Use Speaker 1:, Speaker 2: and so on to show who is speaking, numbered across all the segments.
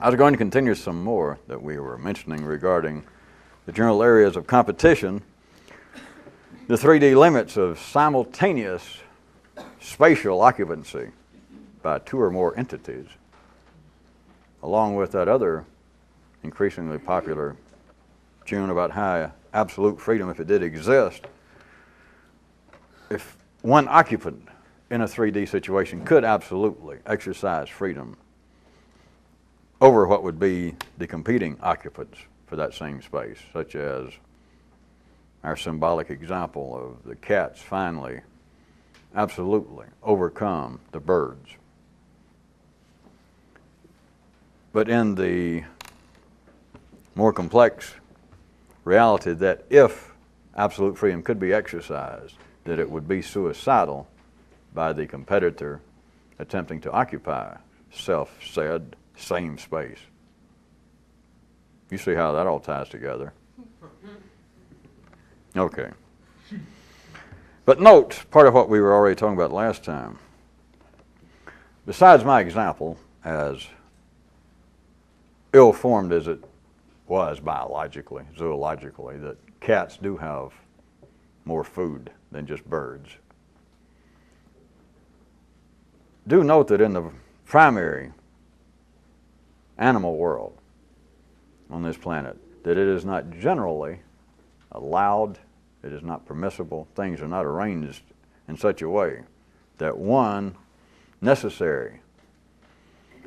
Speaker 1: I was going to continue some more that we were mentioning regarding the general areas of competition, the 3D limits of simultaneous spatial occupancy by two or more entities, along with that other increasingly popular tune about how absolute freedom, if it did exist, if one occupant in a 3D situation could absolutely exercise freedom over what would be the competing occupants for that same space, such as our symbolic example of the cats finally absolutely overcome the birds. But in the more complex reality that if absolute freedom could be exercised, that it would be suicidal by the competitor attempting to occupy self-said same space. You see how that all ties together? Okay. But note part of what we were already talking about last time. Besides my example, as ill-formed as it was biologically, zoologically, that cats do have more food than just birds. Do note that in the primary animal world on this planet, that it is not generally allowed, it is not permissible, things are not arranged in such a way that one necessary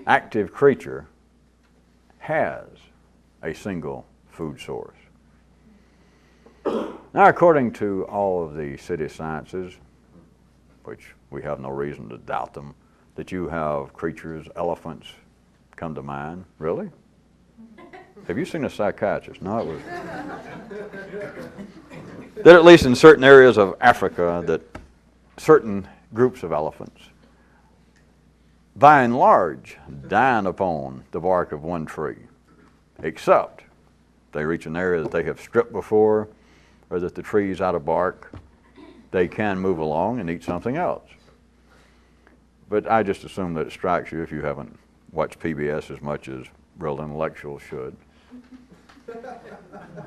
Speaker 1: active creature has a single food source. Now, according to all of the city sciences, which we have no reason to doubt them, that you have creatures, elephants come to mind. Really? Have you seen a psychiatrist? No, it was. That at least in certain areas of Africa, that certain groups of elephants, by and large, dine upon the bark of one tree, except they reach an area that they have stripped before, or that the tree is out of bark, they can move along and eat something else. But I just assume that it strikes you, if you haven't watched PBS as much as real intellectuals should,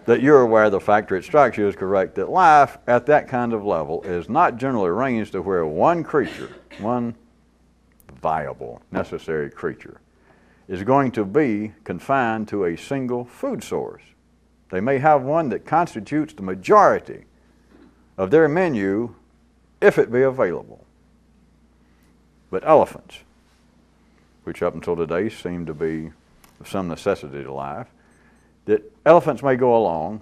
Speaker 1: that you're aware of the fact, or it strikes you as correct, that life at that kind of level is not generally arranged to where one creature, one viable, necessary creature, is going to be confined to a single food source. They may have one that constitutes the majority of their menu if it be available. But elephants, which up until today seem to be of some necessity to life, that elephants may go along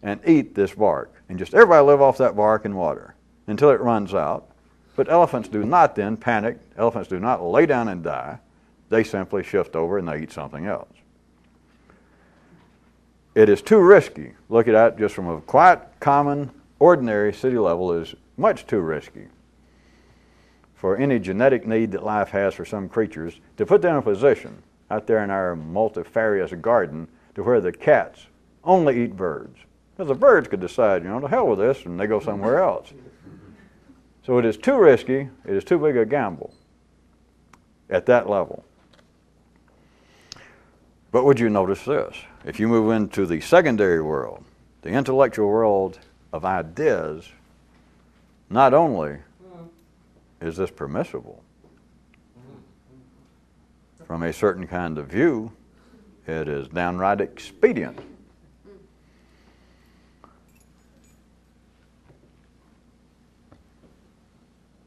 Speaker 1: and eat this bark, and just everybody live off that bark and water until it runs out. But elephants do not then panic. Elephants do not lay down and die. They simply shift over and they eat something else. It is too risky. Look at that just from a quiet, common, ordinary city level is much too risky for any genetic need that life has for some creatures to put them in a position out there in our multifarious garden to where the cats only eat birds. Because the birds could decide, to hell with this, and they go somewhere else. So it is too risky, it is too big a gamble at that level. But would you notice this? If you move into the secondary world, the intellectual world of ideas, not only is this permissible from a certain kind of view, it is downright expedient.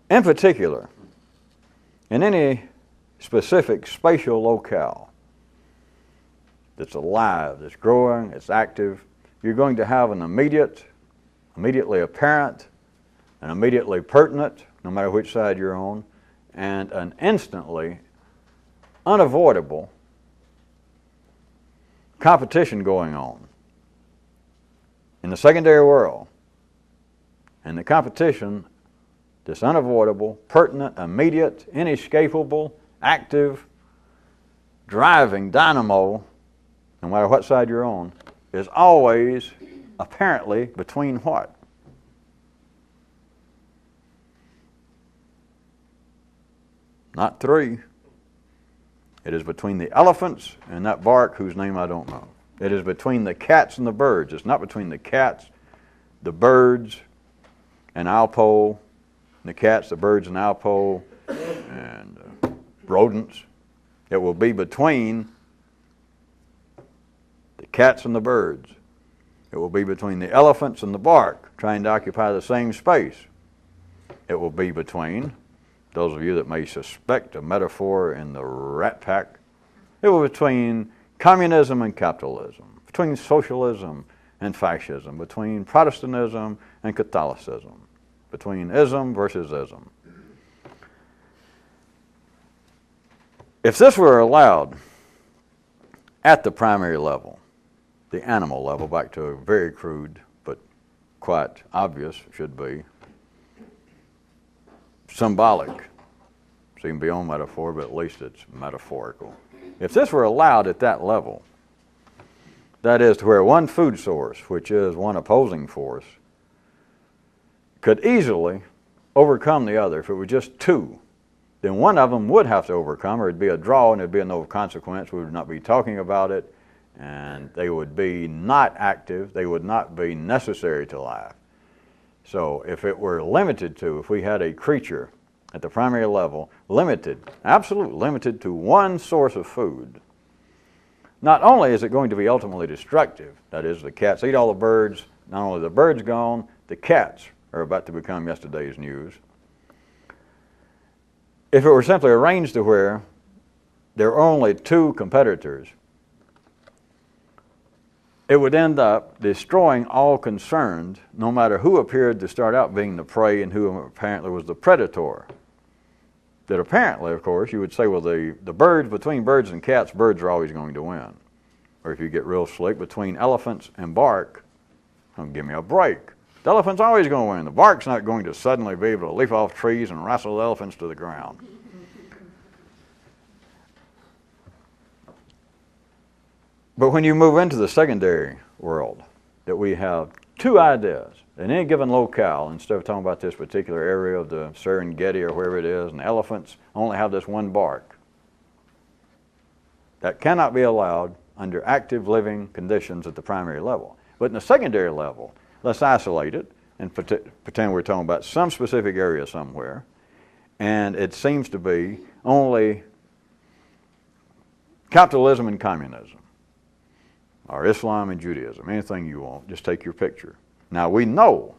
Speaker 1: In particular, in any specific spatial locale that's alive, that's growing, it's active, you're going to have an immediately apparent, an immediately pertinent, no matter which side you're on, and an instantly unavoidable competition going on in the secondary world. And the competition, this unavoidable, pertinent, immediate, inescapable, active, driving dynamo, no matter what side you're on, is always apparently between what? Not three. It is between the elephants and that bark whose name I don't know. It is between the cats and the birds. It's not between the cats, the birds, and Alpo, the cats, the birds, and Alpo, and rodents. It will be between the cats and the birds. It will be between the elephants and the bark, trying to occupy the same space. It will be between, those of you that may suspect a metaphor in the Rat Pack, it will be between communism and capitalism, between socialism and fascism, between Protestantism and Catholicism, between ism versus ism. If this were allowed at the primary level, the animal level, back to a very crude but quite obvious, should be symbolic. So even beyond metaphor, but at least it's metaphorical. If this were allowed at that level, that is to where one food source, which is one opposing force, could easily overcome the other. If it were just two, then one of them would have to overcome, or it'd be a draw and it'd be of no consequence. We would not be talking about it, and they would be not active. They would not be necessary to life. So if it were limited to, if we had a creature at the primary level, limited, absolutely limited to one source of food, not only is it going to be ultimately destructive, that is, the cats eat all the birds, not only are the birds gone, the cats are about to become yesterday's news. If it were simply arranged to where there are only two competitors, it would end up destroying all concerned, no matter who appeared to start out being the prey and who apparently was the predator. That apparently, of course, you would say, well, the birds, between birds and cats, birds are always going to win. Or if you get real slick, between elephants and bark, oh, give me a break. The elephant's always going to win. The bark's not going to suddenly be able to leap off trees and wrestle the elephants to the ground. But when you move into the secondary world, that we have two ideas in any given locale, instead of talking about this particular area of the Serengeti or wherever it is, and elephants only have this one bark. That cannot be allowed under active living conditions at the primary level. But in the secondary level, let's isolate it and pretend we're talking about some specific area somewhere, and it seems to be only capitalism and communism, or Islam and Judaism, anything you want, just take your picture. Now we know,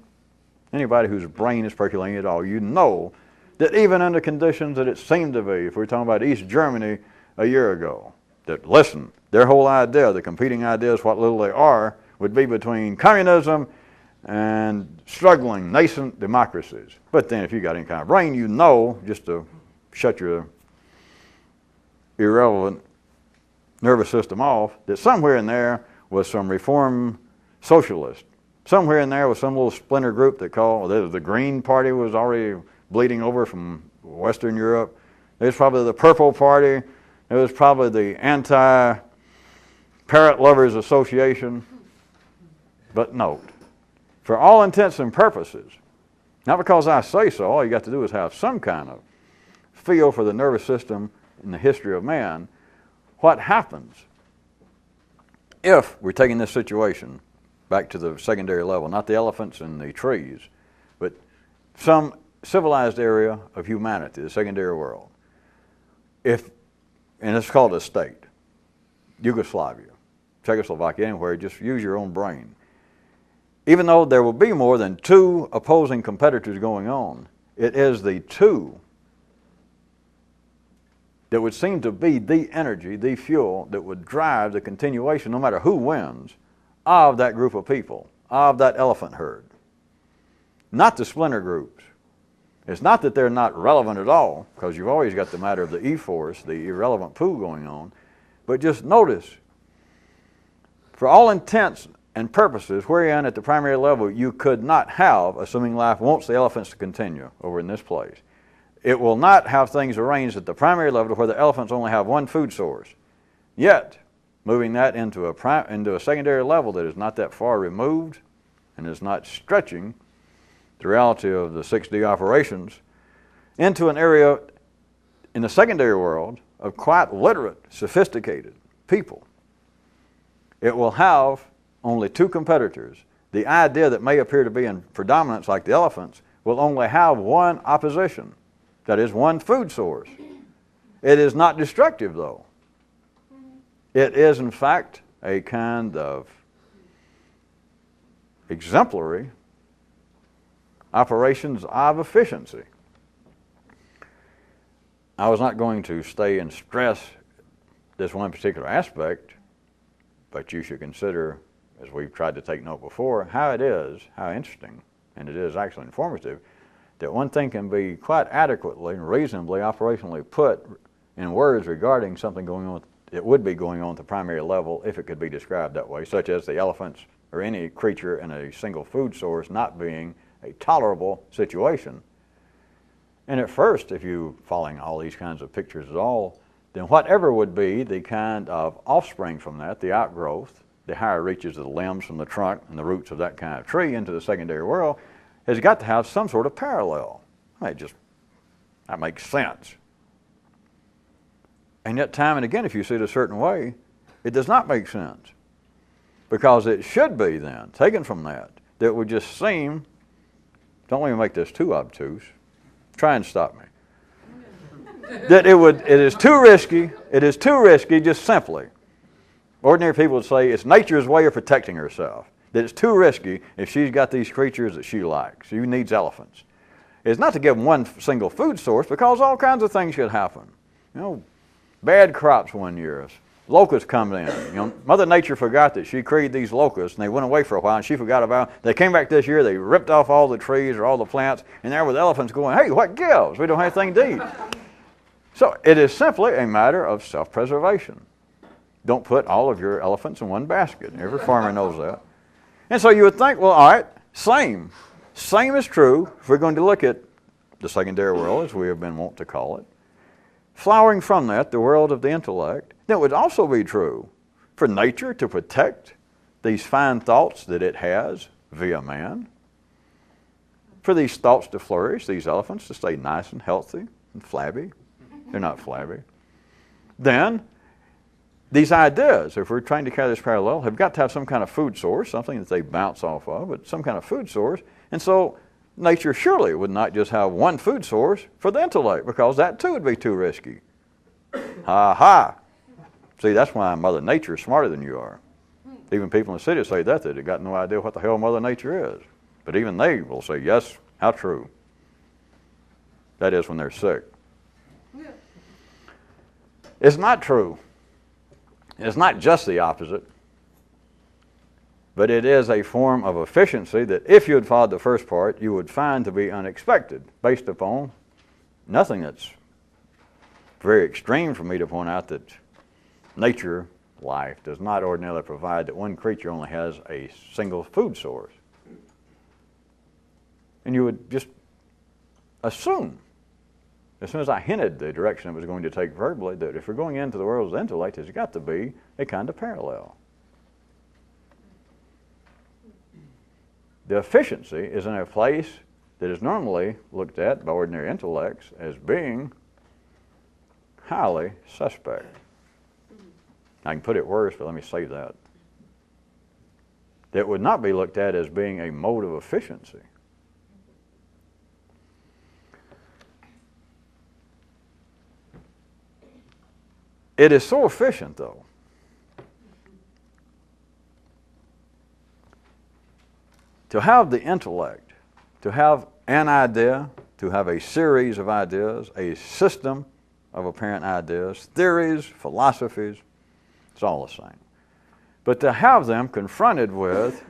Speaker 1: anybody whose brain is percolating at all, you know that even under conditions that it seemed to be, if we're talking about East Germany a year ago, that listen, their whole idea, the competing ideas, what little they are, would be between communism and struggling, nascent democracies. But then if you got any kind of brain, you know, just to shut your irrelevant nervous system off, that somewhere in there was some reform socialist. Somewhere in there was some little splinter group that called, the Green Party was already bleeding over from Western Europe. There's probably the Purple Party. There was probably the Anti-Parrot Lovers Association. But note, for all intents and purposes, not because I say so, all you got to do is have some kind of feel for the nervous system in the history of man. What happens if we're taking this situation back to the secondary level, not the elephants and the trees, but some civilized area of humanity, the secondary world. And it's called a state, Yugoslavia, Czechoslovakia, anywhere, just use your own brain. Even though there will be more than two opposing competitors going on, it is the two that would seem to be the energy, the fuel that would drive the continuation, no matter who wins, of that group of people, of that elephant herd. Not the splinter groups. It's not that they're not relevant at all, because you've always got the matter of the E-force, the irrelevant poo going on, but just notice, for all intents and purposes, wherein at the primary level you could not have, assuming life wants the elephants to continue over in this place, it will not have things arranged at the primary level where the elephants only have one food source. Yet, moving that into a secondary level that is not that far removed and is not stretching the reality of the 6D operations into an area in the secondary world of quite literate, sophisticated people, it will have only two competitors. The idea that may appear to be in predominance, like the elephants, will only have one opposition, that is, one food source. It is not destructive, though. It is, in fact, a kind of exemplary operations of efficiency. I was not going to stay and stress this one particular aspect, but you should consider, as we've tried to take note before, how interesting, and it is actually informative, that one thing can be quite adequately and reasonably operationally put in words regarding something going on, it would be going on at the primary level if it could be described that way, such as the elephants or any creature in a single food source not being a tolerable situation. And at first, if you're following all these kinds of pictures at all, then whatever would be the kind of offspring from that, the outgrowth, the higher reaches of the limbs from the trunk and the roots of that kind of tree into the secondary world, has got to have some sort of parallel. That makes sense. And yet, time and again, if you see it a certain way, it does not make sense. Because it should be then, taken from that would just seem, don't let me make this too obtuse, try and stop me. That it is too risky just simply. Ordinary people would say it's nature's way of protecting herself. That it's too risky if she's got these creatures that she likes. She needs elephants. It's not to give them one single food source, because all kinds of things could happen. Bad crops one year. Locusts come in. Mother Nature forgot that she created these locusts, and they went away for a while, and she forgot about them. They came back this year, they ripped off all the trees or all the plants, and there were the elephants going, hey, what gives? We don't have anything to eat. So it is simply a matter of self-preservation. Don't put all of your elephants in one basket. Every farmer knows that. And so you would think, well, all right, same. Same is true if we're going to look at the secondary world, as we have been wont to call it. Flowering from that, the world of the intellect, that would also be true for nature to protect these fine thoughts that it has via man, for these thoughts to flourish, these elephants to stay nice and healthy and flabby. They're not flabby. Then, these ideas, if we're trying to carry this parallel, have got to have some kind of food source, something that they bounce off of, but some kind of food source. And so, nature surely would not just have one food source for the intellect, because that too would be too risky. Ha ha! See, that's why Mother Nature is smarter than you are. Even people in the city say that they've got no idea what the hell Mother Nature is. But even they will say, yes, how true. That is when they're sick. It's not true. It's not just the opposite. But it is a form of efficiency that if you had followed the first part, you would find to be unexpected, based upon nothing that's very extreme for me to point out that nature, life, does not ordinarily provide that one creature only has a single food source. And you would just assume, as soon as I hinted the direction it was going to take verbally, that if we're going into the world of the intellect, there's got to be a kind of parallel. The efficiency is in a place that is normally looked at by ordinary intellects as being highly suspect. I can put it worse, but let me say that. That would not be looked at as being a mode of efficiency. It is so efficient, though, to have the intellect, to have an idea, to have a series of ideas, a system of apparent ideas, theories, philosophies, it's all the same. But to have them confronted with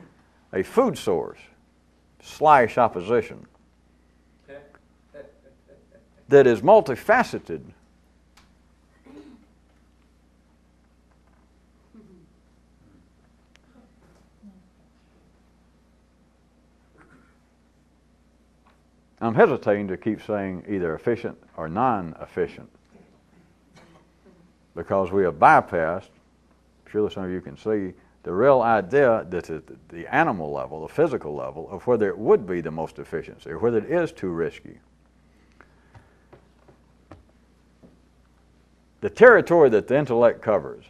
Speaker 1: a food source / opposition that is multifaceted, I'm hesitating to keep saying either efficient or non-efficient, because we have bypassed, surely some of you can see, the real idea that's at the animal level, the physical level, of whether it would be the most efficiency or whether it is too risky. the territory that the intellect covers,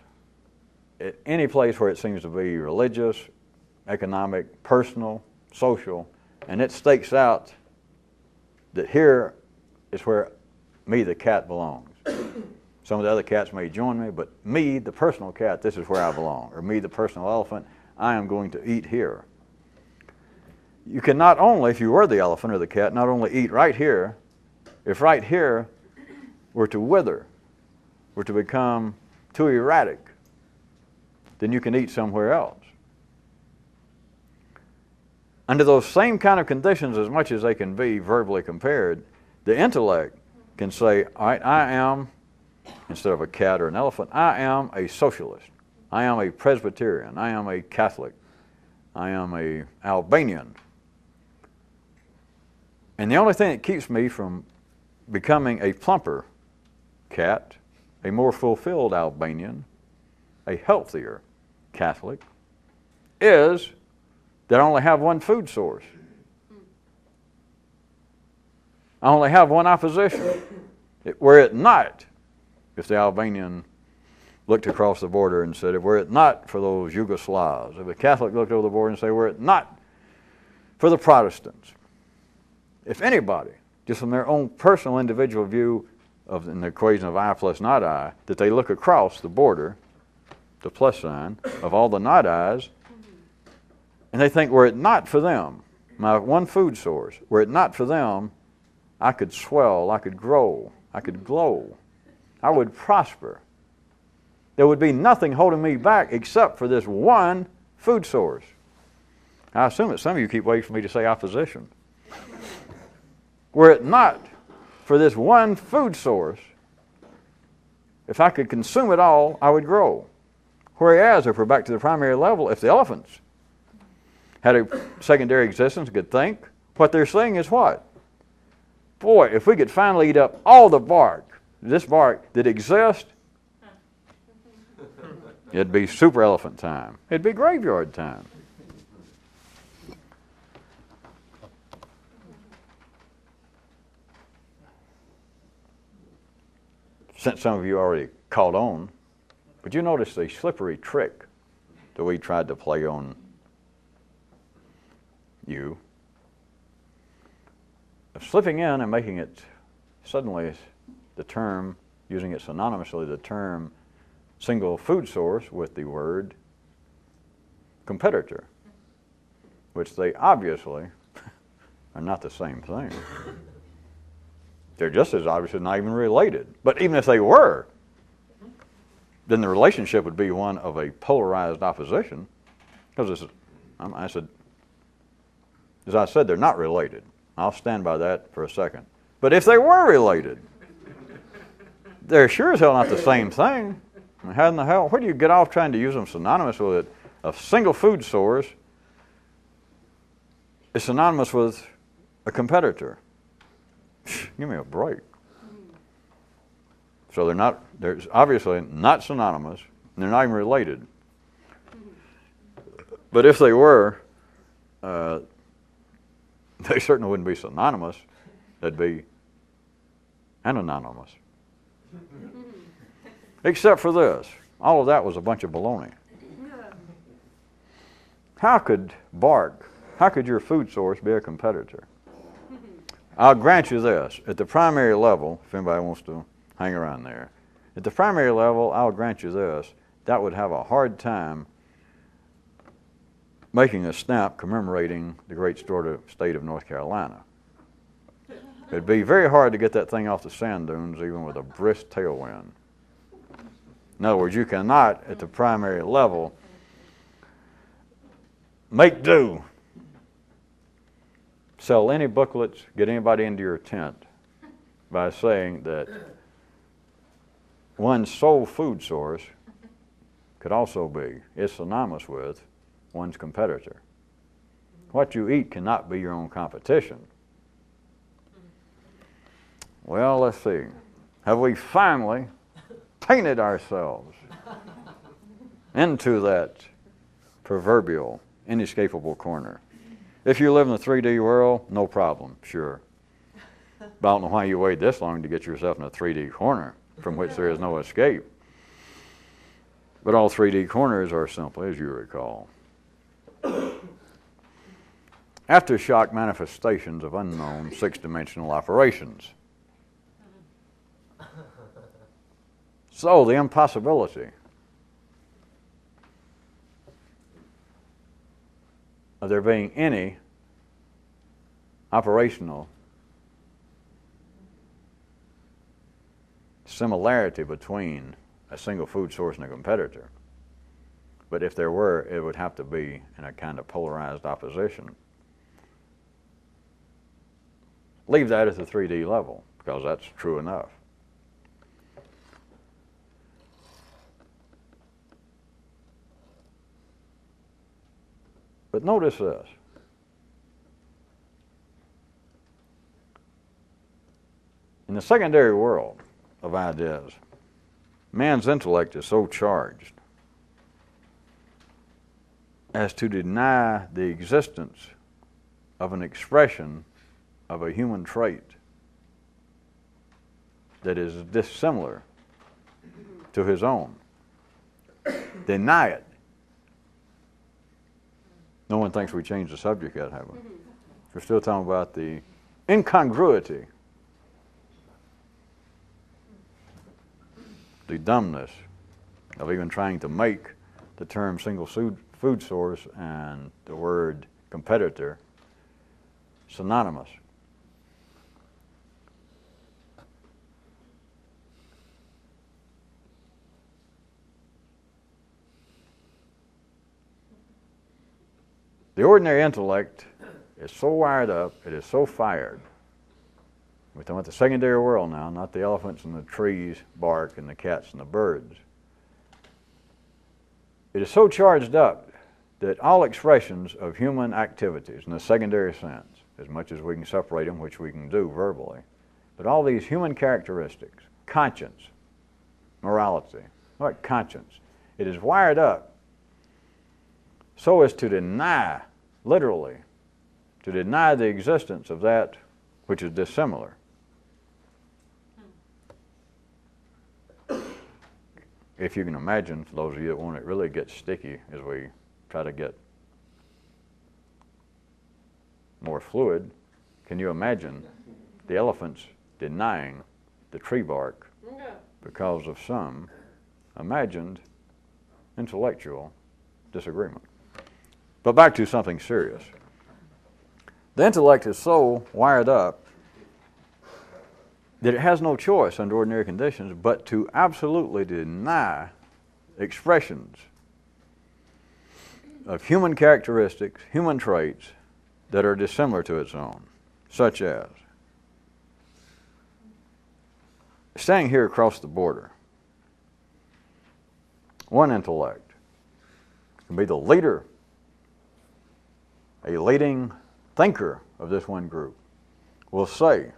Speaker 1: at any place where it seems to be religious, economic, personal, social, and it stakes out that here is where me, the cat, belongs. Some of the other cats may join me, but me, the personal cat, this is where I belong. Or me, the personal elephant, I am going to eat here. You can not only, if you were the elephant or the cat, not only eat right here, if right here were to wither, were to become too erratic, then you can eat somewhere else. Under those same kind of conditions, as much as they can be verbally compared, the intellect can say, all right, I am, instead of a cat or an elephant, I am a socialist. I am a Presbyterian. I am a Catholic. I am a Albanian. And the only thing that keeps me from becoming a plumper cat, a more fulfilled Albanian, a healthier Catholic, is that I only have one food source. I only have one opposition. Were it not, if the Albanian looked across the border and said, were it not for those Yugoslavs, if a Catholic looked over the border and said, were it not for the Protestants, if anybody, just from their own personal individual view of an equation of I plus not I, that they look across the border, the plus sign, of all the not I's, and they think, were it not for them, my one food source, were it not for them, I could swell, I could grow, I could glow, I would prosper. There would be nothing holding me back except for this one food source. I assume that some of you keep waiting for me to say opposition. Were it not for this one food source, if I could consume it all, I would grow. Whereas, if we're back to the primary level, if the elephants had a secondary existence, could think, what they're saying is what? Boy, if we could finally eat up all the bark, this bark that exists, it'd be super elephant time. It'd be graveyard time. Since some of you already caught on, but you notice the slippery trick that we tried to play on you, of slipping in and making it suddenly the term, using it synonymously, the term single food source with the word competitor, which they obviously are not the same thing. They're just as obviously not even related. But even if they were, then the relationship would be one of a polarized opposition, because as I said, they're not related. I'll stand by that for a second. But if they were related, they're sure as hell not the same thing. I mean, how in the hell, where do you get off trying to use them synonymous with it? A single food source is synonymous with a competitor. Give me a break. So they're obviously not synonymous, and they're not even related. But if they were, they certainly wouldn't be synonymous. They'd be anonymous. Except for this. All of that was a bunch of baloney. How could your food source be a competitor? I'll grant you this. At the primary level, if anybody wants to hang around there, at the primary level, I'll grant you this, that would have a hard time making a snap commemorating the great state of North Carolina. It'd be very hard to get that thing off the sand dunes even with a brisk tailwind. In other words, you cannot, at the primary level, make do. Sell any booklets, get anybody into your tent by saying that one's sole food source could also is synonymous with one's competitor. What you eat cannot be your own competition. Well, let's see. Have we finally painted ourselves into that proverbial, inescapable corner? If you live in the 3D world, no problem, sure. But I don't know why you waited this long to get yourself in a 3D corner. from which there is no escape. But all 3D corners are simply, as you recall, aftershock manifestations of unknown six-dimensional operations. So the impossibility of there being any operational similarity between a single food source and a competitor. But if there were, it would have to be in a kind of polarized opposition. Leave that at the 3D level, because that's true enough. But notice this. In the secondary world of ideas, man's intellect is so charged as to deny the existence of an expression of a human trait that is dissimilar to his own. Deny it. No one thinks we changed the subject yet, have we? We're still talking about the incongruity, the dumbness of even trying to make the term single food source and the word competitor synonymous. The ordinary intellect is so wired up, it is so fired. We're talking about the secondary world now, not the elephants and the trees bark and the cats and the birds. It is so charged up that all expressions of human activities in the secondary sense, as much as we can separate them, which we can do verbally, but all these human characteristics, conscience, morality, what conscience, it is wired up so as to deny, literally, to deny the existence of that which is dissimilar. If you can imagine, for those of you that want it really get sticky as we try to get more fluid, can you imagine the elephants denying the tree bark because of some imagined intellectual disagreement? But back to something serious. The intellect is so wired up that it has no choice under ordinary conditions but to absolutely deny expressions of human characteristics, human traits that are dissimilar to its own, such as standing here across the border, one intellect can be the leader, a leading thinker of this one group, will say,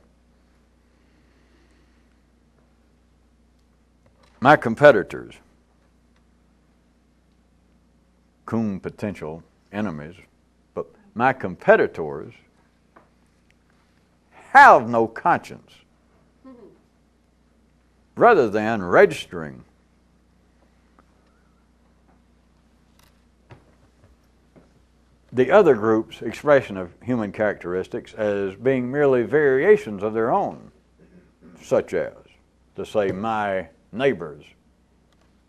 Speaker 1: my competitors, cum potential enemies, but my competitors have no conscience. Rather than registering the other group's expression of human characteristics as being merely variations of their own, such as, to say, my neighbors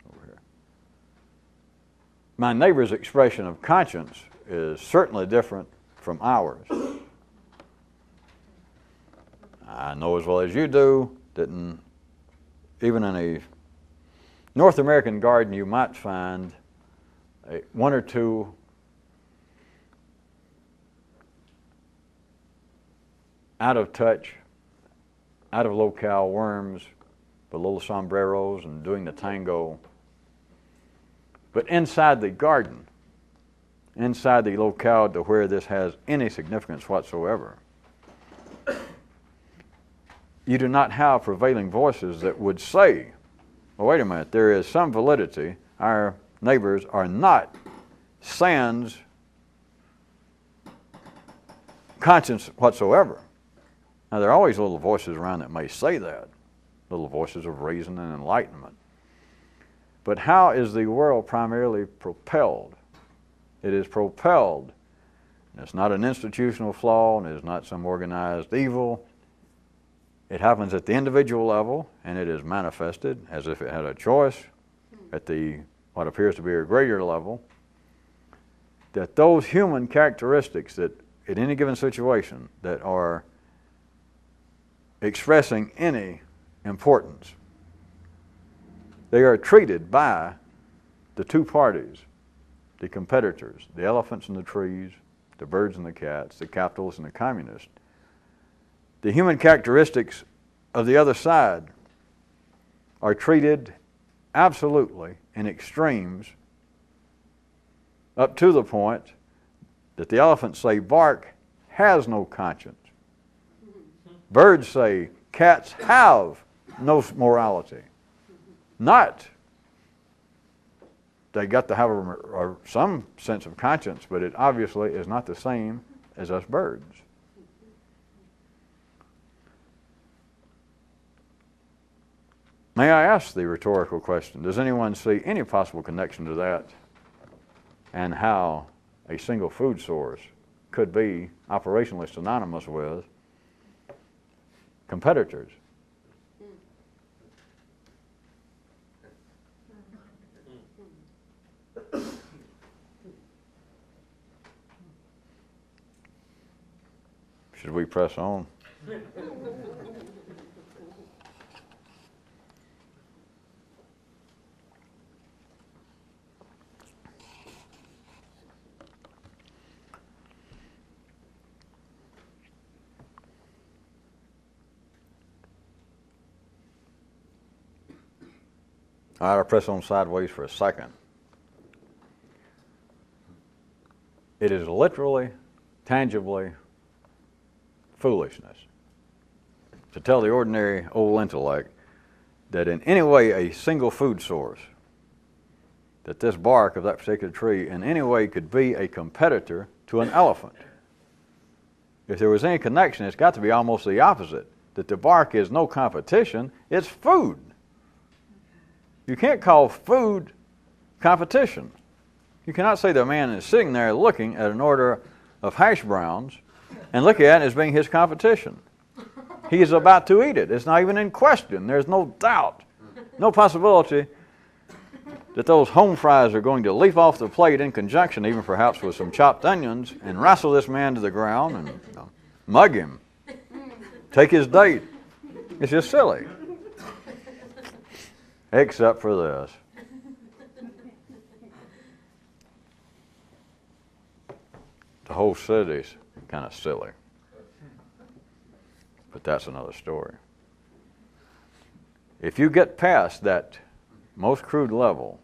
Speaker 1: over here. My neighbor's expression of conscience is certainly different from ours. I know as well as you do that even in a North American garden you might find one or two out of touch, out of locale worms with little sombreros and doing the tango. But inside the garden, inside the locale to where this has any significance whatsoever, you do not have prevailing voices that would say, well, wait a minute, there is some validity. Our neighbors are not sans conscience whatsoever. Now, there are always little voices around that may say that, little voices of reason and enlightenment. But how is the world primarily propelled? It is propelled. It's not an institutional flaw, and it is not some organized evil. It happens at the individual level, and it is manifested as if it had a choice at the what appears to be a greater level, that those human characteristics that at any given situation that are expressing any importance, they are treated by the two parties, the competitors, the elephants and the trees, the birds and the cats, the capitalists and the communists. The human characteristics of the other side are treated absolutely in extremes, up to the point that the elephants say bark has no conscience. Birds say cats have no morality. Not they got to have some sense of conscience, but it obviously is not the same as us birds. May I ask the rhetorical question, does anyone see any possible connection to that and how a single food source could be operationally synonymous with competitors? Should we press on? All right, I'll press on sideways for a second. It is literally, tangibly foolishness to tell the ordinary old intellect that in any way a single food source, that this bark of that particular tree in any way could be a competitor to an elephant. If there was any connection, it's got to be almost the opposite, that the bark is no competition, it's food. You can't call food competition. You cannot say the man is sitting there looking at an order of hash browns and look at it as being his competition. He is about to eat it. It's not even in question. There's no doubt, no possibility that those home fries are going to leap off the plate in conjunction, even perhaps with some chopped onions, and wrestle this man to the ground and mug him, take his date. It's just silly. Except for this. The whole city's kind of silly. But that's another story. If you get past that most crude level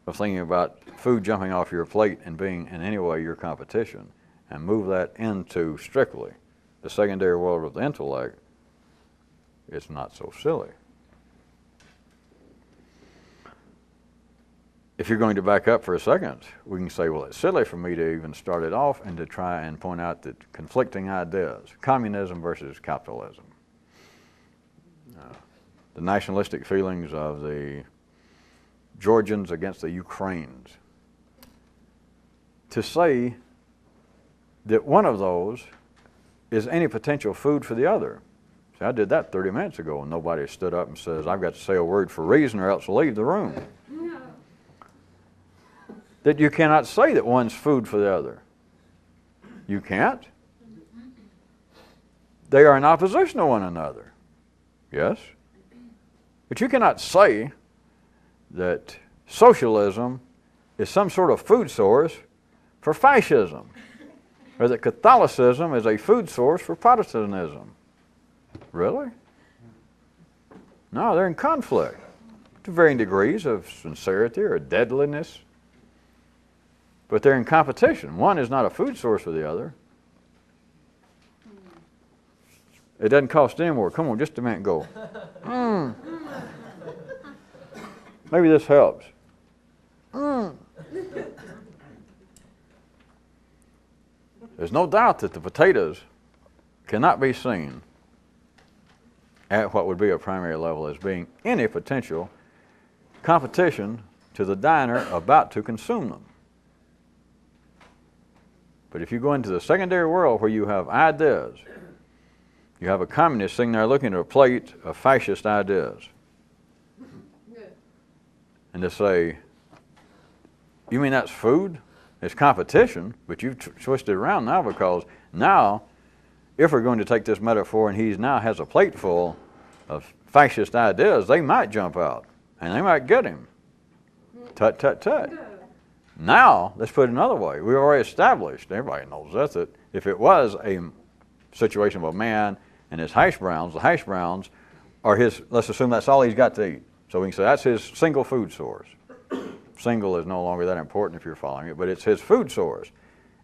Speaker 1: of thinking about food jumping off your plate and being in any way your competition, and move that into strictly the secondary world of the intellect, it's not so silly. If you're going to back up for a second, we can say, well, it's silly for me to even start it off and to try and point out that conflicting ideas, communism versus capitalism, the nationalistic feelings of the Georgians against the Ukrainians, to say that one of those is any potential food for the other. See, I did that 30 minutes ago, and nobody stood up and says, I've got to say a word for reason or else leave the room. That you cannot say that one's food for the other. You can't. They are in opposition to one another. Yes? But you cannot say that socialism is some sort of food source for fascism, or that Catholicism is a food source for Protestantism. Really? No, they're in conflict to varying degrees of sincerity or deadliness. But they're in competition. One is not a food source for the other. It doesn't cost any more. Come on, just a minute, go. Maybe this helps. There's no doubt that the potatoes cannot be seen at what would be a primary level as being any potential competition to the diner about to consume them. But if you go into the secondary world where you have ideas, you have a communist sitting there looking at a plate of fascist ideas. And to say, you mean that's food? It's competition, but you've twisted it around now, because now, if we're going to take this metaphor and he now has a plate full of fascist ideas, they might jump out and they might get him. Tut, tut, tut. Now, let's put it another way. We've already established, everybody knows this, that if it was a situation of a man and his hash browns, the hash browns are his, let's assume that's all he's got to eat. So we can say that's his single food source. Single is no longer that important if you're following it, but it's his food source.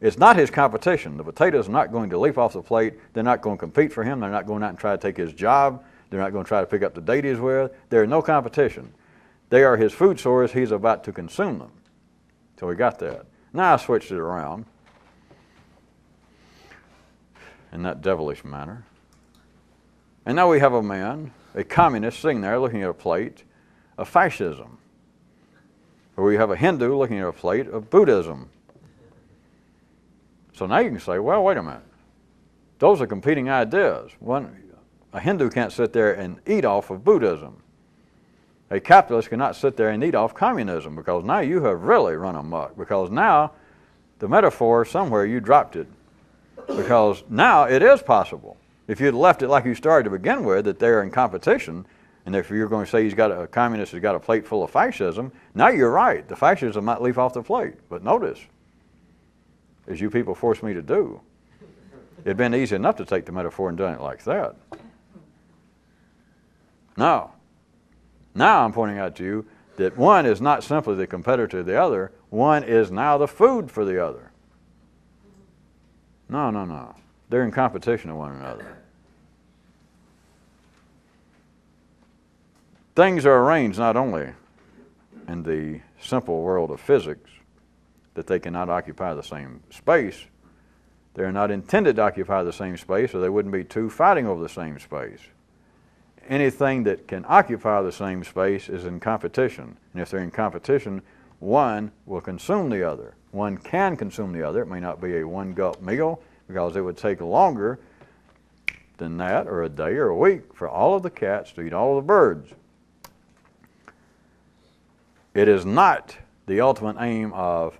Speaker 1: It's not his competition. The potatoes are not going to leap off the plate. They're not going to compete for him. They're not going out and try to take his job. They're not going to try to pick up the date he's with. There's no competition. They are his food source. He's about to consume them. So we got that. Now I switched it around in that devilish manner. And now we have a man, a communist, sitting there looking at a plate of fascism. Or we have a Hindu looking at a plate of Buddhism. So now you can say, well, wait a minute. Those are competing ideas. A Hindu can't sit there and eat off of Buddhism. A capitalist cannot sit there and eat off communism, because now you have really run amok. Because now, the metaphor, somewhere you dropped it. Because now it is possible. If you'd left it like you started to begin with, that they're in competition, and if you're going to say a communist has got a plate full of fascism, now you're right. The fascism might leap off the plate. But notice, as you people forced me to do, it'd been easy enough to take the metaphor and done it like that. Now I'm pointing out to you that one is not simply the competitor to the other. One is now the food for the other. No. They're in competition with one another. Things are arranged not only in the simple world of physics that they cannot occupy the same space, they're not intended to occupy the same space, or they wouldn't be two fighting over the same space. Anything that can occupy the same space is in competition. And if they're in competition, one will consume the other. One can consume the other. It may not be a one-gulp meal, because it would take longer than that, or a day or a week, for all of the cats to eat all of the birds. It is not the ultimate aim of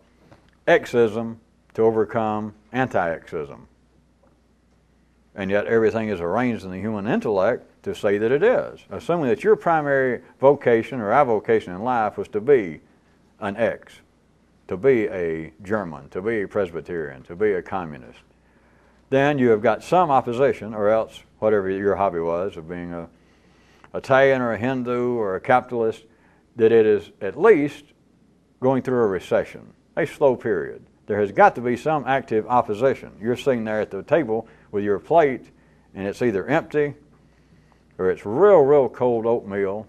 Speaker 1: Xism to overcome anti-Xism. And yet everything is arranged in the human intellect to say that it is. Assuming that your primary vocation or avocation in life was to be an X, to be a German, to be a Presbyterian, to be a communist, then you have got some opposition, or else whatever your hobby was, of being a Italian or a Hindu or a capitalist, that it is at least going through a recession, a slow period. There has got to be some active opposition. You're sitting there at the table with your plate, and it's either empty, or it's real cold oatmeal,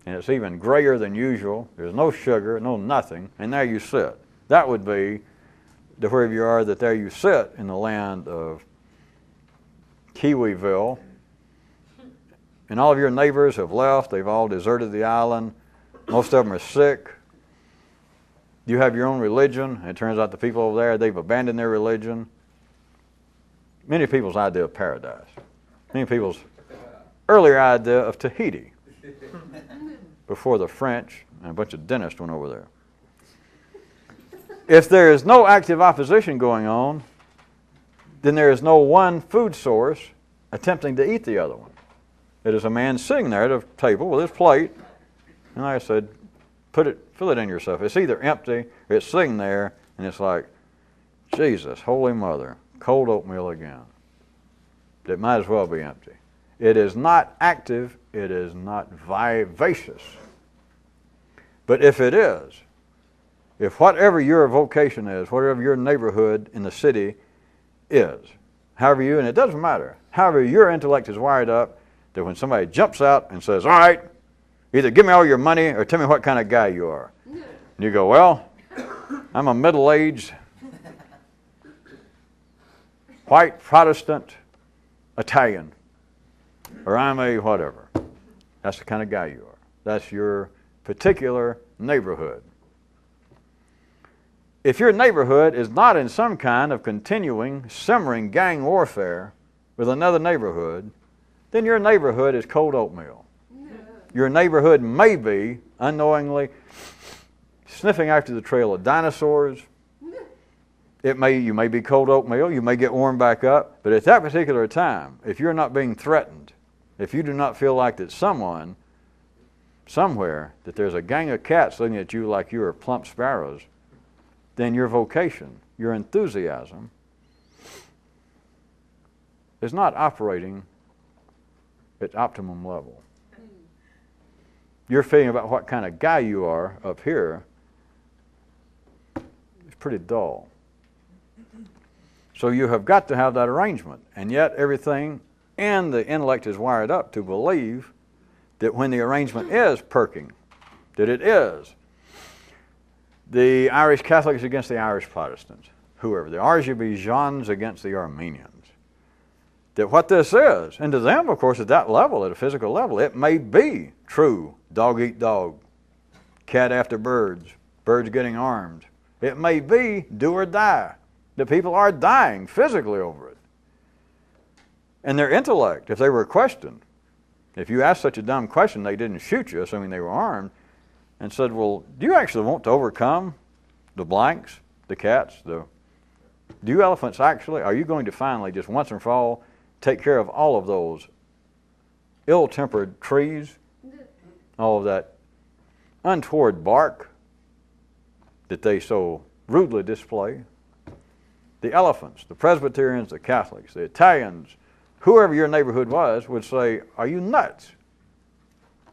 Speaker 1: and it's even grayer than usual. There's no sugar, no nothing, and there you sit. That would be the wherever you are, that there you sit in the land of Kiwiville, and all of your neighbors have left. They've all deserted the island. Most of them are sick. You have your own religion, and it turns out the people over there, they've abandoned their religion. Many people's idea of paradise. Many people's earlier idea of Tahiti, before the French and a bunch of dentists went over there. If there is no active opposition going on, then there is no one food source attempting to eat the other one. It is a man sitting there at a table with his plate, and like I said, fill it in yourself. It's either empty, or it's sitting there, and it's like, Jesus, Holy Mother, cold oatmeal again. It might as well be empty. It is not active, it is not vivacious. But if it is, if whatever your vocation is, whatever your neighborhood in the city is, however you, and it doesn't matter, however your intellect is wired up, that when somebody jumps out and says, all right, either give me all your money or tell me what kind of guy you are. And you go, well, I'm a middle-aged, white Protestant Italian. or I'm a whatever. That's the kind of guy you are. That's your particular neighborhood. If your neighborhood is not in some kind of continuing, simmering gang warfare with another neighborhood, then your neighborhood is cold oatmeal. Your neighborhood may be, unknowingly, sniffing after the trail of dinosaurs. You may be cold oatmeal, you may get warmed back up, but at that particular time, if you're not being threatened, if you do not feel like that someone, somewhere, that there's a gang of cats looking at you like you are plump sparrows, then your vocation, your enthusiasm, is not operating at optimum level. Your feeling about what kind of guy you are up here is pretty dull. So you have got to have that arrangement. And yet everything in the intellect is wired up to believe that when the arrangement is perking, that it is the Irish Catholics against the Irish Protestants, whoever, the Azerbaijans against the Armenians, that what this is, and to them, of course, at that level, at a physical level, it may be true dog eat dog, cat after birds, birds getting armed. It may be do or die. The people are dying physically over it. And their intellect, if they were questioned, if you asked such a dumb question, they didn't shoot you, assuming they were armed, and said, well, do you actually want to overcome the blanks, the cats, do you elephants actually, are you going to finally, just once and for all, take care of all of those ill-tempered trees, all of that untoward bark that they so rudely display? The elephants, the Presbyterians, the Catholics, the Italians, whoever your neighborhood was, would say, are you nuts?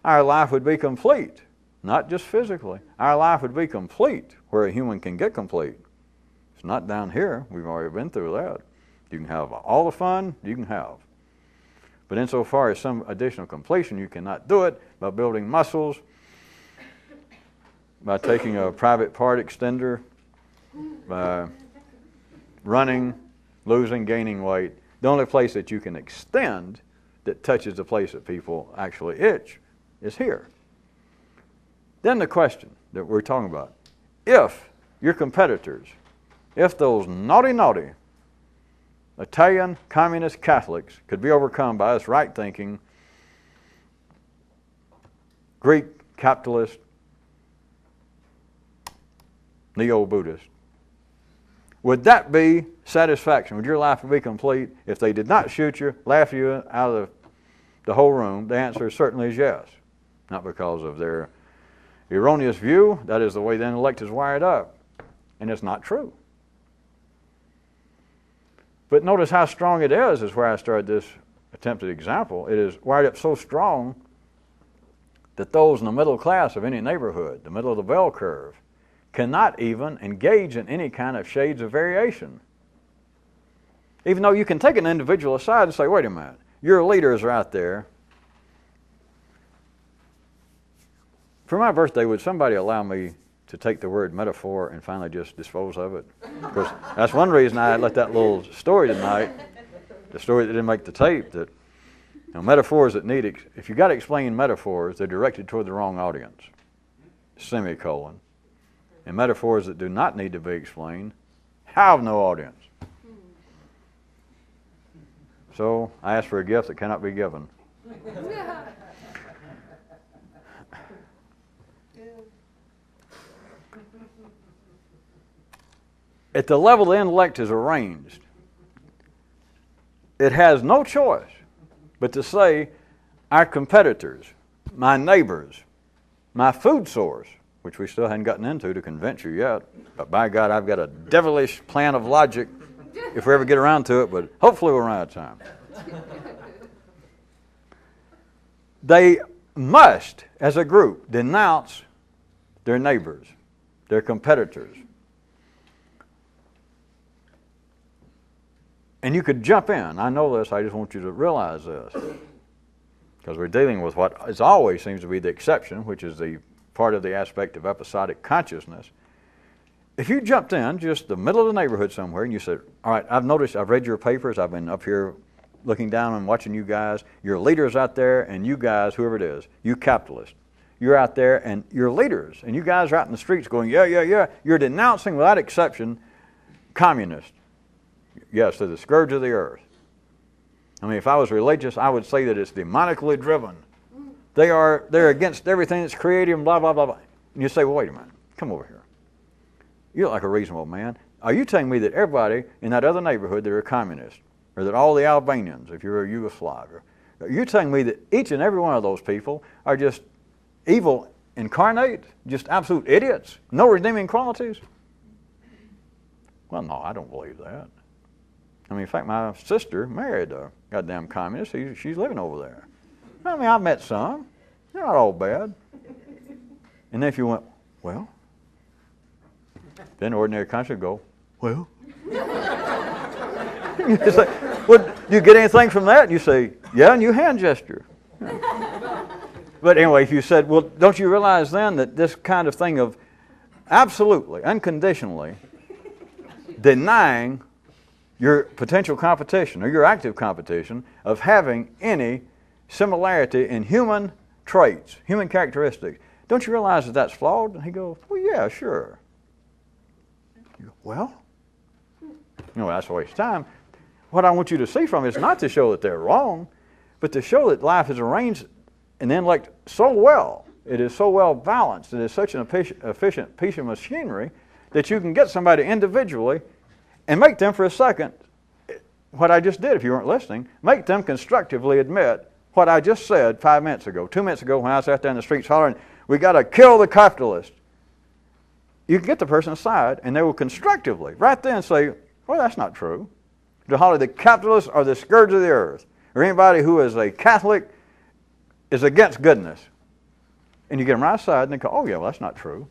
Speaker 1: Our life would be complete, not just physically. Our life would be complete where a human can get complete. It's not down here. We've already been through that. You can have all the fun you can have. But insofar as some additional completion, you cannot do it by building muscles, by taking a private part extender, by running, losing, gaining weight. The only place that you can extend that touches the place that people actually itch is here. Then the question that we're talking about, if your competitors, if those naughty Italian communist Catholics could be overcome by us right-thinking Greek capitalist neo-Buddhist, would that be satisfaction? Would your life be complete if they did not shoot you, laugh you out of the whole room? The answer certainly is yes. Not because of their erroneous view. That is the way the intellect is wired up. And it's not true. But notice how strong it is where I started this attempted example. It is wired up so strong that those in the middle class of any neighborhood, the middle of the bell curve, cannot even engage in any kind of shades of variation. Even though you can take an individual aside and say, wait a minute, your leaders are out there. For my birthday, would somebody allow me to take the word metaphor and finally just dispose of it? Because that's one reason I let that little story tonight, the story that didn't make the tape, that metaphors that need, if you got to explain metaphors, they're directed toward the wrong audience, semicolon. And metaphors that do not need to be explained have no audience. So I ask for a gift that cannot be given. At the level the intellect is arranged, it has no choice but to say, our competitors, my neighbors, my food source, which we still hadn't gotten into to convince you yet, but by God, I've got a devilish plan of logic if we ever get around to it, but hopefully we'll run out of time. They must, as a group, denounce their neighbors, their competitors. And you could jump in. I know this, I just want you to realize this. Because we're dealing with what is always seems to be the exception, which is the part of the aspect of episodic consciousness. If you jumped in just the middle of the neighborhood somewhere and you said, all right, I've noticed, I've read your papers, I've been up here looking down and watching you guys. Your leaders out there, and you guys, whoever it is, you capitalists. You're out there, and you're leaders, and you guys are out in the streets going, yeah, yeah, yeah. You're denouncing, without exception, communists. Yes, they're the scourge of the earth. I mean, if I was religious, I would say that it's demonically driven. They're against everything that's creative and blah, blah, blah, blah. And you say, well, wait a minute. Come over here. You look like a reasonable man. Are you telling me that everybody in that other neighborhood that are communists, or that all the Albanians, if you're a Yugoslav, are you telling me that each and every one of those people are just evil incarnate, just absolute idiots, no redeeming qualities? Well, no, I don't believe that. I mean, in fact, my sister married a goddamn communist. She's living over there. I mean, I've met some. They're not all bad. And then if you went, well, then ordinary conscience would go, well. You say, well, do you get anything from that? And you say, yeah, and you hand gesture. But anyway, if you said, well, don't you realize then that this kind of thing of absolutely, unconditionally denying your potential competition or your active competition of having any similarity in human traits, human characteristics, don't you realize that that's flawed? And he goes, well, yeah, sure. You go, well, that's a waste of time. What I want you to see from it is not to show that they're wrong, but to show that life is arranged in the intellect so well, it is so well balanced, it is such an efficient piece of machinery that you can get somebody individually and make them for a second, what I just did if you weren't listening, make them constructively admit what I just said 5 minutes ago, 2 minutes ago when I was out there in the streets hollering, we got to kill the capitalist. You can get the person aside and they will constructively right then say, well, that's not true. To holler the capitalists are the scourge of the earth, or anybody who is a Catholic is against goodness. And you get them right aside and they go, oh yeah, well that's not true.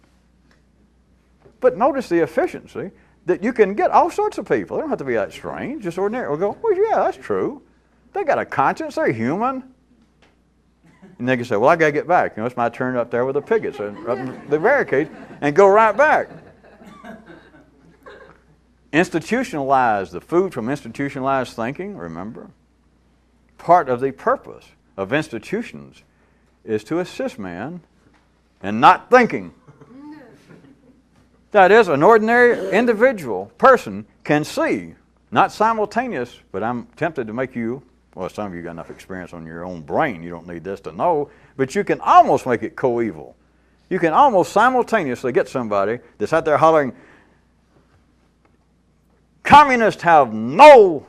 Speaker 1: But notice the efficiency that you can get all sorts of people. They don't have to be that strange, just ordinary. We'll go, well yeah, that's true. They got a conscience, they're human. And they can say, well I got to get back. It's my turn up there with the pickets and up in the barricade and go right back. Institutionalize the food from institutionalized thinking, remember. Part of the purpose of institutions is to assist man in not thinking. That is, an ordinary individual person can see, not simultaneous, but I'm tempted to make you, well, some of you got enough experience on your own brain, you don't need this to know, but you can almost make it coeval. You can almost simultaneously get somebody that's out there hollering, communists have no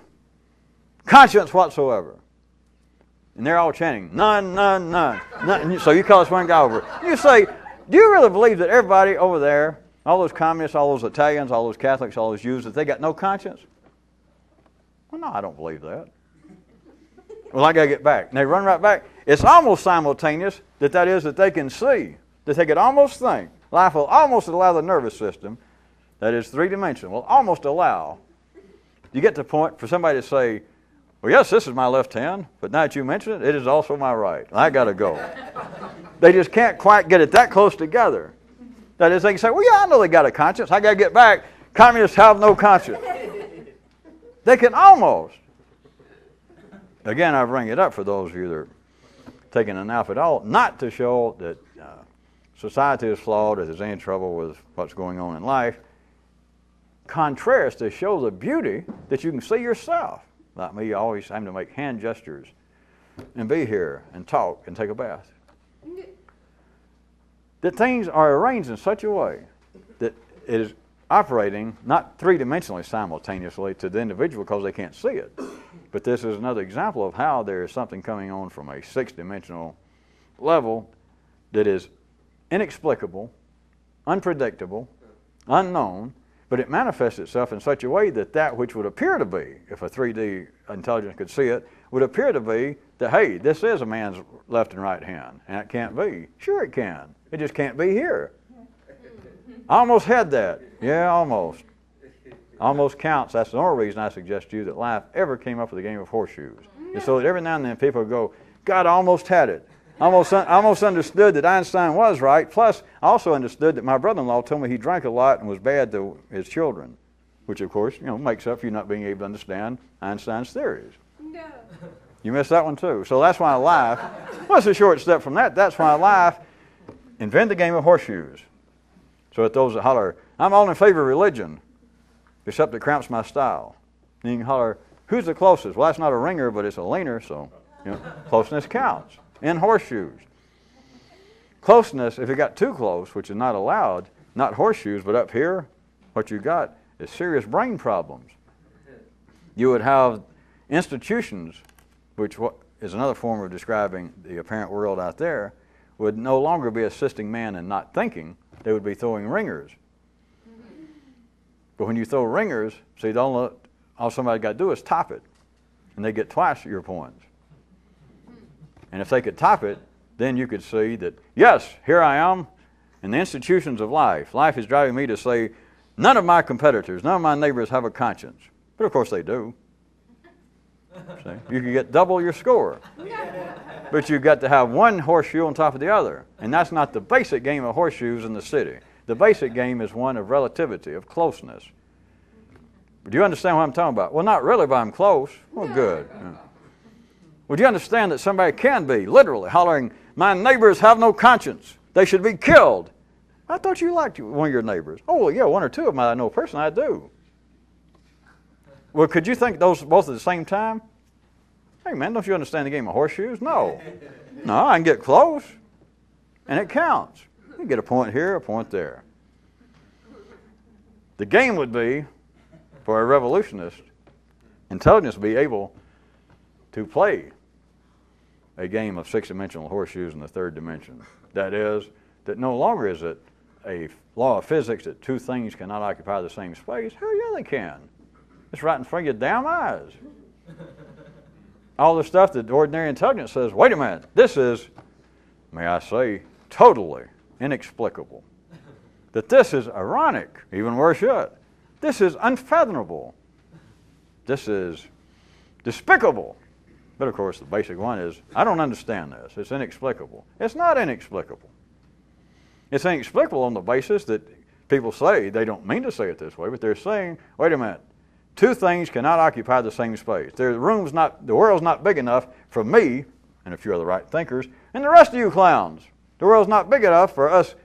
Speaker 1: conscience whatsoever. And they're all chanting, none, none, none, none. So you call this one guy over. You say, do you really believe that everybody over there, all those communists, all those Italians, all those Catholics, all those Jews, that they got no conscience? Well, no, I don't believe that. Well, I got to get back. And they run right back. It's almost simultaneous that is that they can see, that they could almost think. Life will almost allow the nervous system, that is three-dimensional, will almost allow. You get to the point for somebody to say, well, yes, this is my left hand, but now that you mention it, it is also my right. I got to go. They just can't quite get it that close together. That is, they can say, well, yeah, I know they got a conscience. I got to get back. Communists have no conscience. They can almost. Again, I bring it up for those of you that are taking an alpha at all, not to show that society is flawed or there's any trouble with what's going on in life. Contrary is to show the beauty that you can see yourself. Like me, always having to make hand gestures and be here and talk and take a bath. That things are arranged in such a way that it is operating not three-dimensionally simultaneously to the individual because they can't see it. But this is another example of how there is something coming on from a six-dimensional level that is inexplicable, unpredictable, unknown, but it manifests itself in such a way that that which would appear to be, if a 3D intelligence could see it, would appear to be that, hey, this is a man's left and right hand, and it can't be. Sure it can. It just can't be here. I almost had that. Yeah, almost. Almost counts. That's the only reason I suggest to you that life ever came up with a game of horseshoes. And so that every now and then people go, God, I almost had it. I almost understood that Einstein was right. Plus, I also understood that my brother-in-law told me he drank a lot and was bad to his children, which, of course, makes up for you not being able to understand Einstein's theories.
Speaker 2: No.
Speaker 1: You missed that one too. So that's why I laugh. Well, it's a short step from that. That's why I laugh. Invent the game of horseshoes. So that those that holler, I'm all in favor of religion, except it cramps my style. And you can holler, who's the closest? Well, that's not a ringer, but it's a leaner, so closeness counts in horseshoes. Closeness, if it got too close, which is not allowed, not horseshoes, but up here, what you got is serious brain problems. You would have institutions, which is another form of describing the apparent world out there, would no longer be assisting man in not thinking. They would be throwing ringers. But when you throw ringers, see, all somebody got to do is top it, and they get twice your points. And if they could top it, then you could see that, yes, here I am in the institutions of life. Life is driving me to say, none of my competitors, none of my neighbors have a conscience. But of course they do. See? You can get double your score. But you've got to have one horseshoe on top of the other. And that's not the basic game of horseshoes in the city. The basic game is one of relativity, of closeness. Do you understand what I'm talking about? Well, not really, but I'm close. Well, good. Yeah. Well, do you understand that somebody can be literally hollering, my neighbors have no conscience. They should be killed. I thought you liked one of your neighbors. Oh, well, yeah, one or two of them I know personally, I do. Well, could you think those both at the same time? Hey, man, don't you understand the game of horseshoes? No. No, I can get close, and it counts. You get a point here, a point there. The game would be, for a revolutionist, intelligence would be able to play a game of six-dimensional horseshoes in the third dimension. That is, that no longer is it a law of physics that two things cannot occupy the same space. Hell yeah, they can. It's right in front of your damn eyes. All the stuff that ordinary intelligence says, wait a minute, this is, may I say, totally inexplicable. That this is ironic, even worse yet. This is unfathomable. This is despicable. But of course, the basic one is, I don't understand this. It's inexplicable. It's not inexplicable. It's inexplicable on the basis that people say, they don't mean to say it this way, but they're saying, wait a minute, two things cannot occupy the same space. The world's not big enough for me and a few other right thinkers and the rest of you clowns. The world's not big enough for us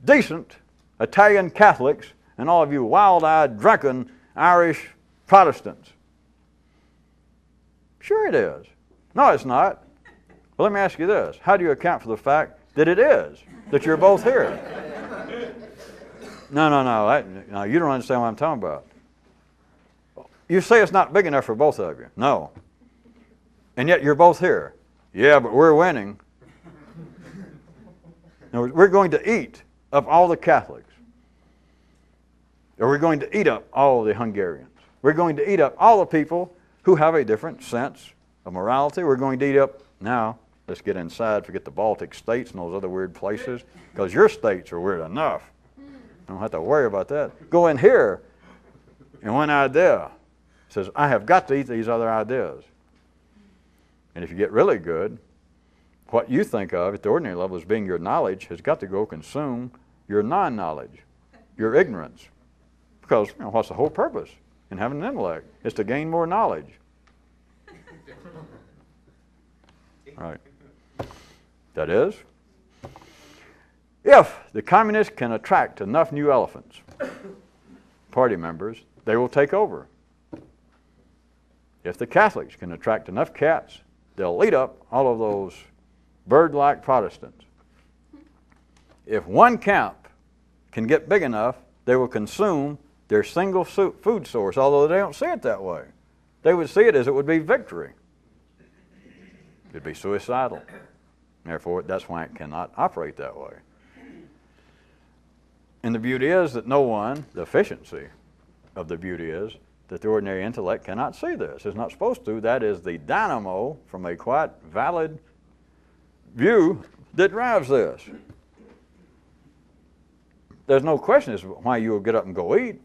Speaker 1: decent Italian Catholics and all of you wild-eyed, drunken Irish Protestants. Sure it is. No, it's not. Well, let me ask you this. How do you account for the fact that it is, that you're both here? No, you don't understand what I'm talking about. You say it's not big enough for both of you. No. And yet you're both here. Yeah, but we're winning. Now, we're going to eat up all the Catholics. Or we're going to eat up all the Hungarians. We're going to eat up all the people who have a different sense of morality. We're going to eat up, now, let's get inside, forget the Baltic states and those other weird places, because your states are weird enough. Don't have to worry about that. Go in here, and one idea says, I have got to eat these other ideas. And if you get really good, what you think of at the ordinary level as being your knowledge has got to go consume your non-knowledge, your ignorance. Because what's the whole purpose in having an intellect? It's to gain more knowledge. Right. That is, if the communists can attract enough new elephants, party members, they will take over. If the Catholics can attract enough cats, they'll eat up all of those bird-like Protestants. If one camp can get big enough, they will consume their single food source, although they don't see it that way. They would see it as it would be victory. It would be suicidal. Therefore, that's why it cannot operate that way. And the beauty is that no one, the efficiency of the beauty is that the ordinary intellect cannot see this. It's not supposed to. That is the dynamo from a quite valid view that drives this. There's no question as to why you will get up and go eat.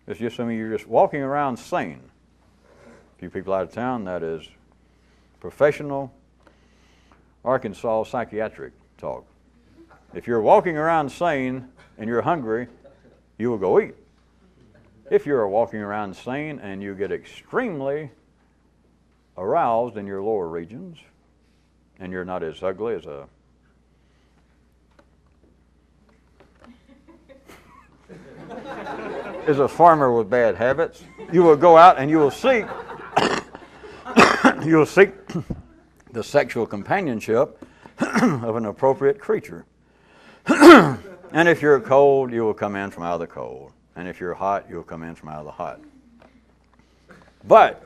Speaker 1: It's just something you're just walking around sane. A few people out of town, that is professional Arkansas psychiatric talk. If you're walking around sane and you're hungry, you will go eat. If you're walking around sane and you get extremely aroused in your lower regions, and you're not as ugly as a farmer with bad habits, you will go out and you will seek the sexual companionship of an appropriate creature. And if you're cold, you will come in from out of the cold. And if you're hot, you'll come in from out of the hot. But,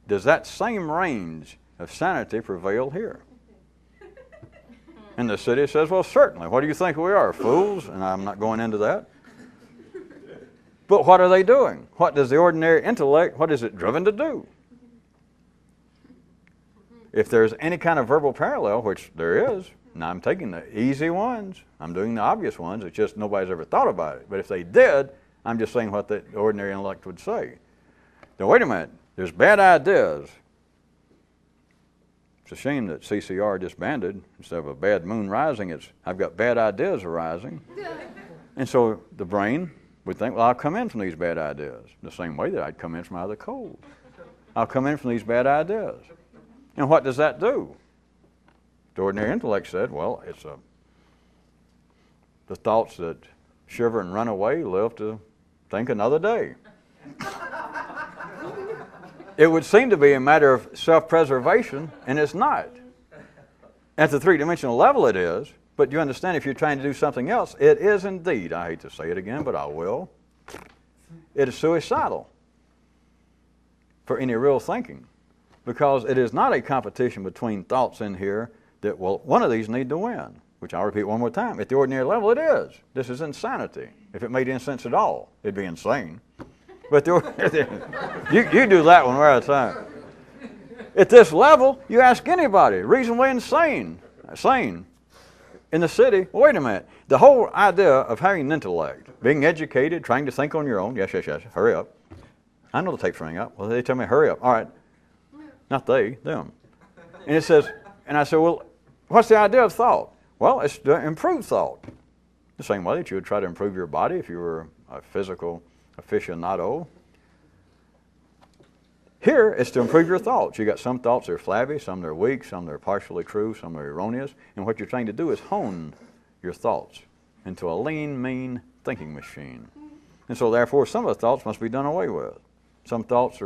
Speaker 1: does that same range of sanity prevail here? And the city says, well, certainly. What do you think we are, fools? And I'm not going into that. But what are they doing? What does the ordinary intellect, what is it driven to do? If there's any kind of verbal parallel, which there is, now I'm taking the easy ones, I'm doing the obvious ones, it's just nobody's ever thought about it. But if they did, I'm just saying what the ordinary intellect would say. Now wait a minute, there's bad ideas. It's a shame that CCR disbanded. Instead of a bad moon rising, it's I've got bad ideas arising. And so the brain would think, well, I'll come in from these bad ideas. The same way that I'd come in from out of the cold. I'll come in from these bad ideas. And what does that do? The ordinary intellect said, well, it's the thoughts that shiver and run away live to think another day. It would seem to be a matter of self-preservation, and it's not. At the three-dimensional level it is, but you understand if you're trying to do something else, it is indeed, I hate to say it again, but I will, it is suicidal for any real thinking. Because it is not a competition between thoughts in here that, well, one of these need to win, which I'll repeat one more time. At the ordinary level, it is. This is insanity. If it made any sense at all, it'd be insane. But you do that one, we're out of time. At this level, you ask anybody, reasonably insane. In the city, well, wait a minute. The whole idea of having an intellect, being educated, trying to think on your own, yes, hurry up. I know the tape's running up. Well, they tell me, hurry up. All right. Not they, them. And it says, and I said, well, what's the idea of thought? Well, it's to improve thought. The same way that you would try to improve your body if you were a physical aficionado. Here, it's to improve your thoughts. You got some thoughts that are flabby, some that are weak, some that are partially true, some that are erroneous. And what you're trying to do is hone your thoughts into a lean, mean thinking machine. And so therefore, some of the thoughts must be done away with. Some thoughts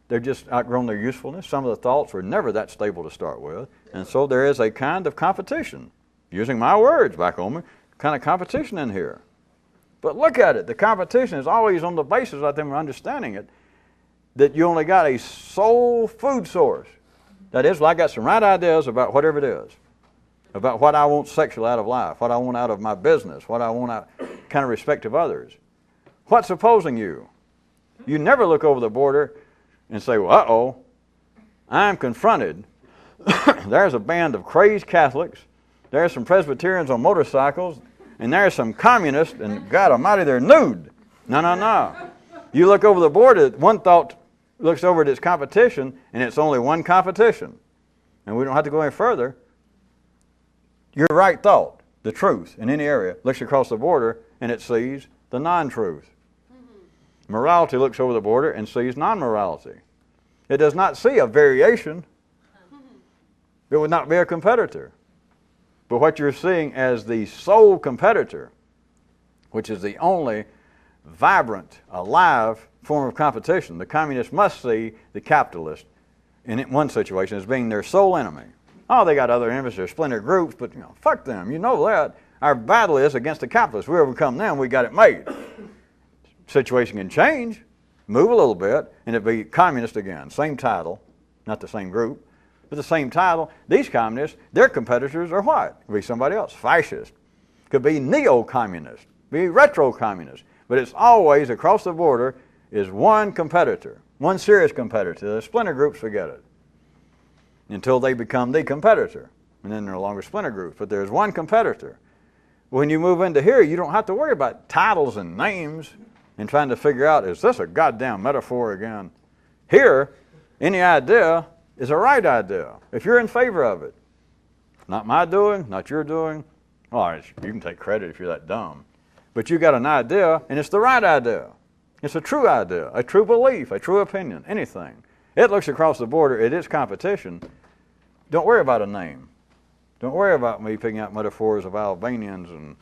Speaker 1: they're just outgrown their usefulness. Some of the thoughts were never that stable to start with. And so there is a kind of competition, using my words back on me, kind of competition in here. But look at it. The competition is always on the basis of them understanding it, that you only got a sole food source. That is, well, I got some right ideas about whatever it is, about what I want sexually out of life, what I want out of my business, what I want out kind of respect of others. What's opposing you? You never look over the border and say, well, uh-oh, I'm confronted. There's a band of crazed Catholics. There's some Presbyterians on motorcycles. And there's some communists, and God almighty, they're nude. No. You look over the border, one thought looks over at its competition, and it's only one competition. And we don't have to go any further. Your right thought, the truth in any area, looks across the border, and it sees the non-truth. Morality looks over the border and sees non-morality. It does not see a variation. It would not be a competitor. But what you're seeing as the sole competitor, which is the only vibrant, alive form of competition, the communist must see the capitalist in one situation as being their sole enemy. Oh, they got other enemies, they're splinter groups, but fuck them. You know that. Our battle is against the capitalists. We overcome them, we got it made. Situation can change, move a little bit, and it'd be communist again. Same title, not the same group, but the same title. These communists, their competitors are what? Could be somebody else, fascist. Could be neo-communist, be retro-communist. But it's always, across the border, is one competitor, one serious competitor. The splinter groups forget it until they become the competitor. And then they're no longer splinter groups, but there's one competitor. When you move into here, you don't have to worry about titles and names and trying to figure out, is this a goddamn metaphor again? Here, any idea is a right idea, if you're in favor of it. Not my doing, not your doing. All right, you can take credit if you're that dumb. But you got an idea, and it's the right idea. It's a true idea, a true belief, a true opinion, anything. It looks across the border at its competition. Don't worry about a name. Don't worry about me picking out metaphors of Albanians and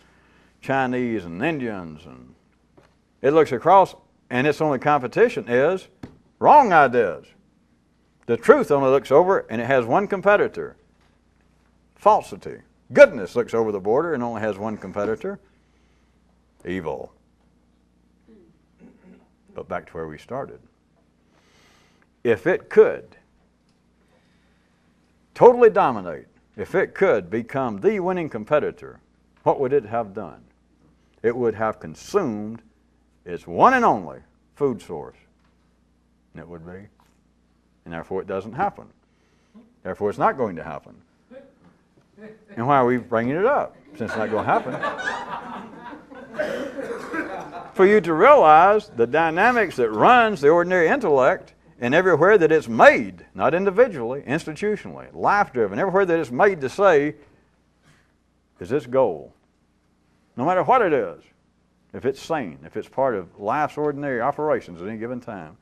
Speaker 1: Chinese and Indians. And it looks across, and its only competition is wrong ideas. The truth only looks over, and it has one competitor, falsity. Goodness looks over the border and only has one competitor, evil. But back to where we started. If it could totally dominate, if it could become the winning competitor, what would it have done? It would have consumed its one and only food source. And it would be. And therefore it doesn't happen. Therefore it's not going to happen. And why are we bringing it up? Since it's not going to happen. For you to realize the dynamics that runs the ordinary intellect, and everywhere that it's made, not individually, institutionally, life-driven, everywhere that it's made to say is its goal. No matter what it is, if it's sane, if it's part of life's ordinary operations at any given time,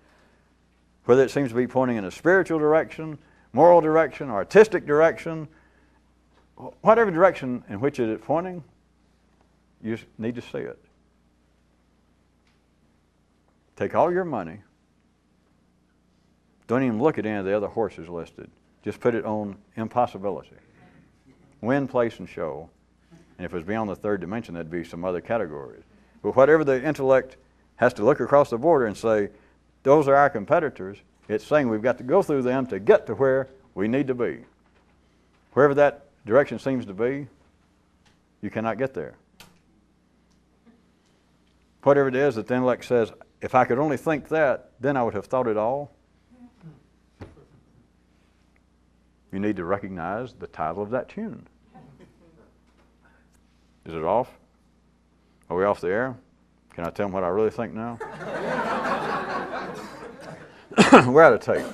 Speaker 1: whether it seems to be pointing in a spiritual direction, moral direction, artistic direction, whatever direction in which it is pointing, you need to see it. Take all your money. Don't even look at any of the other horses listed. Just put it on impossibility. Win, place, and show. And if it was beyond the third dimension, that'd be some other categories. But whatever the intellect has to look across the border and say, those are our competitors, it's saying we've got to go through them to get to where we need to be. Wherever that direction seems to be, you cannot get there. Whatever it is that the intellect says, if I could only think that, then I would have thought it all. You need to recognize the title of that tune. Is it off? Are we off the air? Can I tell them what I really think now? We're out of tape.